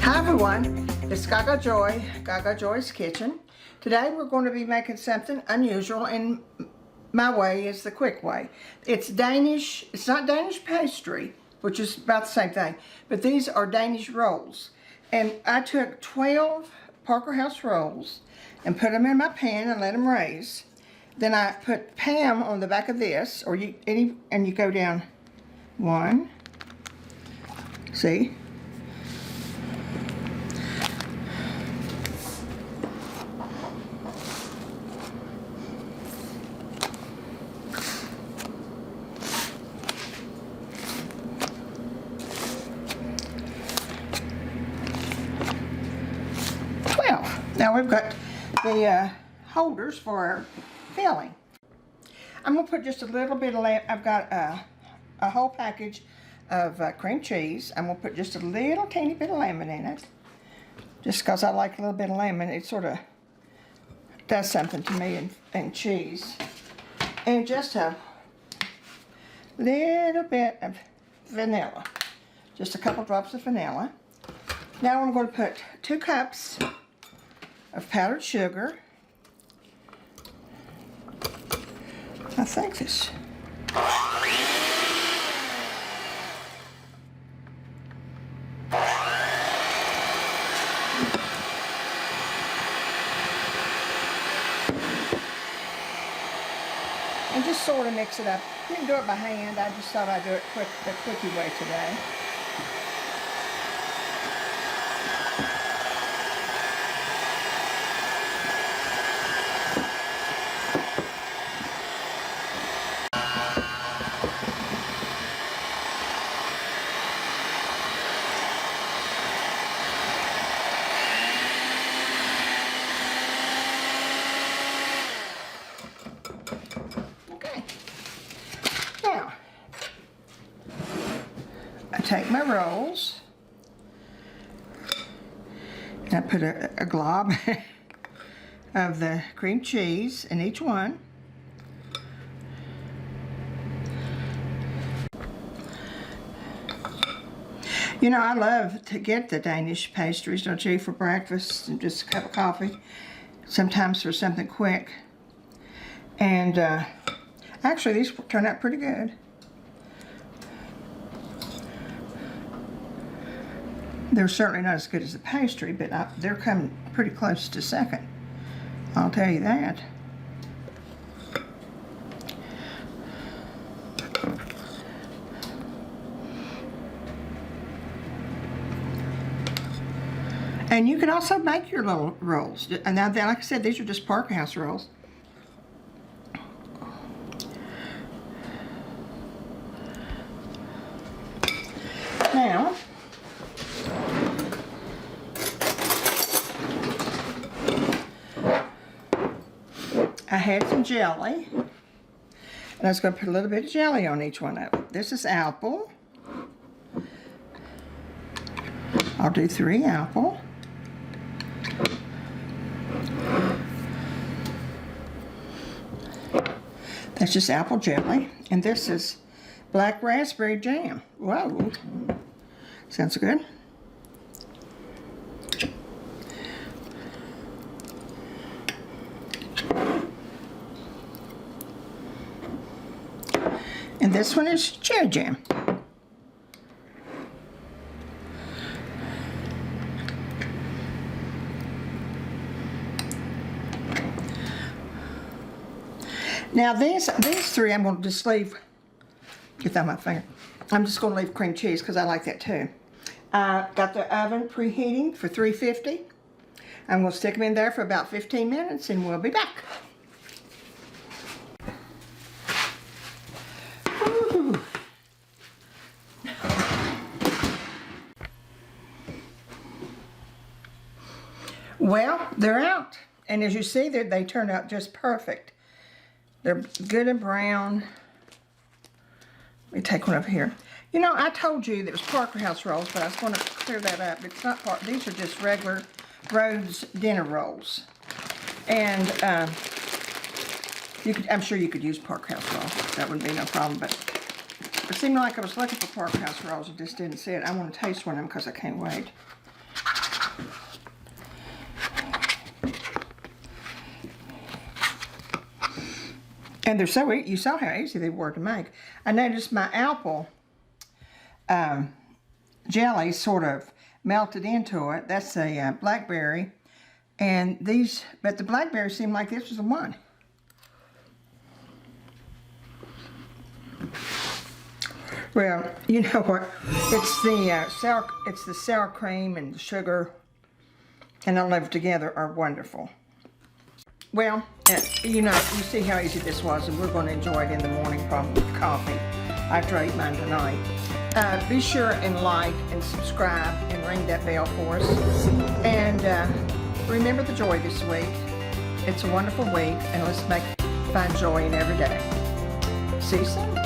Hi everyone, it's Gagajoy, Gagajoy's Kitchen. Today we're going to be making something unusual, and my way is the quick way. It's Danish, it's not Danish pastry, which is about the same thing, but these are Danish rolls. And I took 12 Parker House rolls and put them in my pan and let them raise. Then I put Pam on the back of this, or and you go down one, see? Now we've got the holders for our filling. I'm going to put just a little bit of lemon. I've got a whole package of cream cheese. I'm going to put just a little teeny bit of lemon in it. Just because I like a little bit of lemon. It sort of does something to me and cheese. And just a little bit of vanilla. Just a couple drops of vanilla. Now I'm going to put 2 cups of powdered sugar. I think this. And just sort of mix it up. You can do it by hand. I just thought I'd do it the quickie way today. I take my rolls and I put a glob of the cream cheese in each one. You know, I love to get the Danish pastries, don't you, for breakfast and just a cup of coffee, sometimes for something quick. And actually these turn out pretty good. They're certainly not as good as the pastry, but they're coming pretty close to second. I'll tell you that. And you can also make your little rolls. And now, like I said, these are just Parker House rolls. Now, I had some jelly, and I was going to put a little bit of jelly on each one of them. This is apple. I'll do 3 apple. That's just apple jelly, and this is black raspberry jam. Whoa, sounds good. And this one is cherry jam. Now these 3 I'm going to just leave, get that on my finger. I'm just going to leave cream cheese because I like that too. Got the oven preheating for 350. I'm going to stick them in there for about 15 minutes and we'll be back. Ooh. Well, they're out. And as you see, they turned out just perfect. They're good and brown. Let me take one over here. You know, I told you that it was Parker House rolls, but I was going to clear that up. It's not these are just regular Rhodes dinner rolls. And I'm sure you could use Parker House rolls. That wouldn't be no problem, but it seemed like I was looking for Parker House rolls and just didn't see it. I want to taste one of them because I can't wait. And they're so you saw how easy they were to make. I noticed my apple jelly sort of melted into it. That's a blackberry. And these, but the blackberry seemed like this was the one. Well, you know what? It's the sour cream and the sugar, and all of it together are wonderful. Well, you know, you see how easy this was, and we're going to enjoy it in the morning, probably with coffee after I eat mine tonight. Be sure and like and subscribe and ring that bell for us. And remember the joy this week. It's a wonderful week, and let's find joy in every day. See you soon.